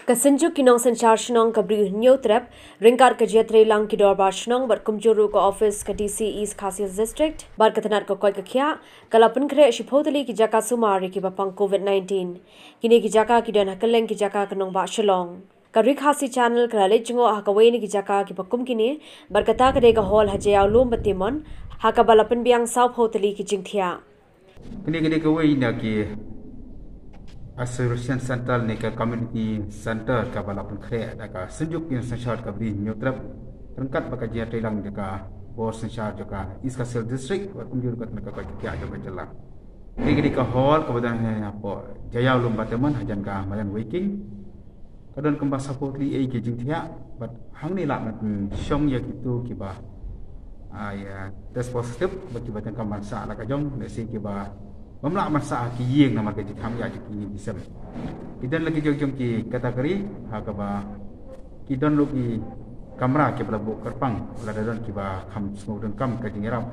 Kasenjuk kinong sanchar shnong kabri nyotrap ringkar kajetre lang kidor bar shnong bar kumjuru ko office ka DC East Khasias District bar katanat ko koi kakya kalapun kre shipotali ki jaka sumari ki bapang COVID-19 kini ki jaka ki dan hakeleng ki jaka kanong ba shalong Kari Khasi channel kalale jungo hakawai ni ki jaka ki bakum kini bar kata kade ka hall hajaya ulum batimon hakabalapun biang south hoteli ki jingthia Kini kawai na ki Association Central ni ke Community Center ka balapun kre da ka senjuk yang sanchar ka bri nyotrap rengkat baka jia telang jaka bos sanchar jaka East Khasias District wa kumjur kat ka ka kya jaka jala kini ka hall ka badan apa jaya ulum bateman hajan ka malan waking kadon kembang support li ai ke jingthia but hang ni la man shong ya kitu ki ba ya test positif bagi badan ka mansa la ka jong ne si ki ba Mamla masa ki yeng nama ke jitham ya ki bisam. Kidan lagi jong ki kategori ha ka ba ki don lu ki kamera ke belabu kerpang la don ki ba kham smo don kam ka jingrap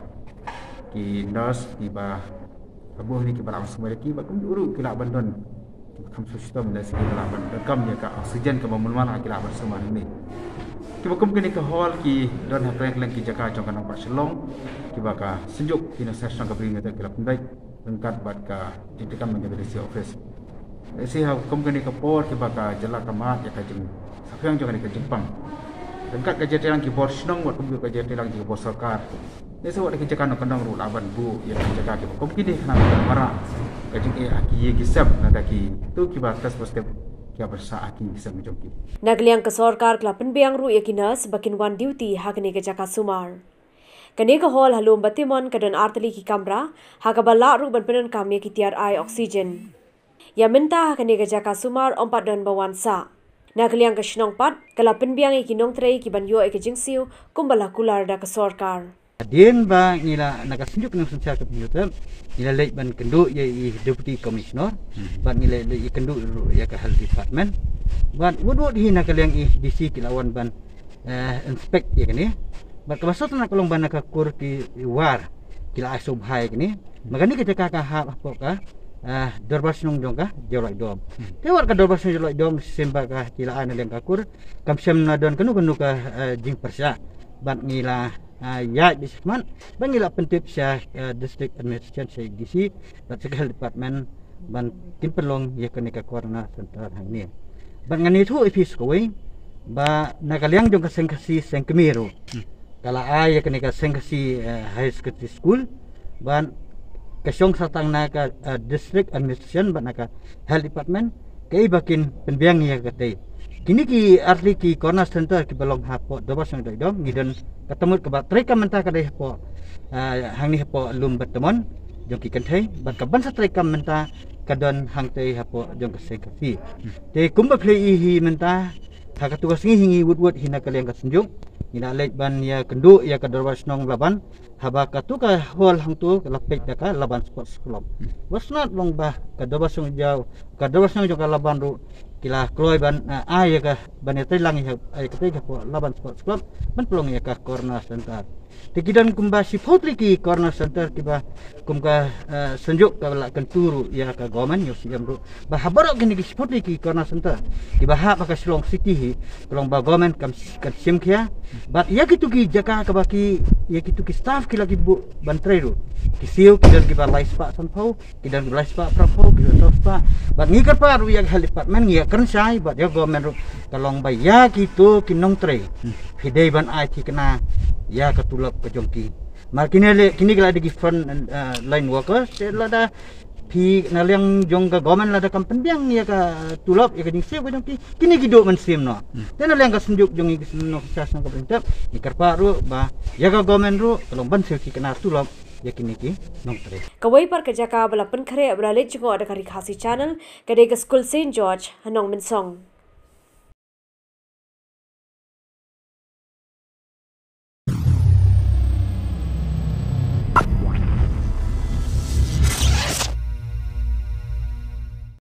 ki nurse ki ba abuh ni ki ba semua ki ba kum uru ki la bandon kham system da si la bandon kam ya ka oksigen ka mamul mana ki la ban semua ni. Ki ba kum kini ka hall ki don ha prank lang ki jaka jong kana ba shalong ki ba ka senjuk ki na session ka bring ta ki la pundai rengkat bat ka jitikan menjaga DC office. Si ha company ka por ki baka jala ka mat ya ka jing sakyang jong ni ka jingpang. Rengkat ka jetilang ki bor snong wat kumbu ka jetilang ki bor sarkar. Ni sewat ki jakan kandang ru laban bu ya ka jaga ki company na mara ka jing e aki ye ki sab na ka ki tu ki ba tas step ki bersa aki bisa menjong ki. Nagliang ka sarkar klapen biang ru yakinas bakin one duty hakni ka jaka sumar. Kani ka hall halum batimon kadan artali ki kamera hakabala ru banpenan kami ki tiar ai oksigen. Ya minta kani ka jaka sumar ompat dan bawansa. Nakliang ka shnong pat kalapin biang ki nong trei ki banyo e ka jingsiu kumbala kular da ka sorkar. Din ba nila nakasunjuk ng sanchar ka computer nila late ban kendu ya deputy commissioner ban nila i kendu ya ka health department ban wudud hina kaliang i DC kilawan ban inspect ya kani Berkemaksud nak kalau bana kakur ki war kila asob hai kini magani kita kakak ha apa ka dorbas nong jong ka jolai dom te war ka dorbas nong jolai dom semba ka kila ana leng kakur kamsem na don kanu ka jing persya ban ngila ya disman ban ngila pentip sya district administration sya DC bat sekal department ban timpelong ya kani ka corona center hang ni ban ngani thu office ko we ba nakaliang jong ka sengkasi sengkemiru Kalau ayah kena ka sengkasi high school ban kasyong satang na ka district administration ban ka health department kay bakin penbiang ya katay kini ki arti ki corner center ki balong hapo dobas ng dom ngidon katemut ka batray ka menta ka day hapo hang ni hapo lum batemon jong ki kantay ban ka ban sa tray ka menta kadon hang tay hapo jong ka sengkasi te kumba play hi menta hakatugas ngi wud hina kaliang ka senjung ina late ban ya kendu ya ka dorwas nong laban haba ka tu ka hol hang tu lapek ka laban sports club was not long ba ka dorwas nong jaw ka dorwas nong ka laban ru kila kloy ban ya ka ban te lang ya ay ka te ka laban sports club ban pelong ya ka corner center tikidan kumba si potli ki corner center kiba kumka senjuk ka la kenturu ya ka goman yo siam ru ba habarok gini ki potli ki corner center kiba ha ka Shillong city hi pelong ba goman kam sim kia but ya kitu ki jaka ka baki ya kitu ki staff ki lagi bu bantre ru ki siu kidan ki ba live spa sanpau kidan live spa prapo kidan spa but ngi pa ru ya health department ngi kan sai but ya goman ru kalong ba ya kitu kinong tre hidai ban ai ki kena ya ketulap ke jongki makine kini kala di front line workers lada pi naliang jong ka gomen lada kampen biang ya ka tulap ya ka ding sip jongki kini gido man sim no ten naliang ka senjuk jong iki no sas no ka perintah ikar paru ba ya ka gomen ru kalong ban sip kena tulap ya kini ki nong tre Kawai par ka jaka balapan khare abrale jungo ada Kari Khasi channel kade ka school St George hanong min song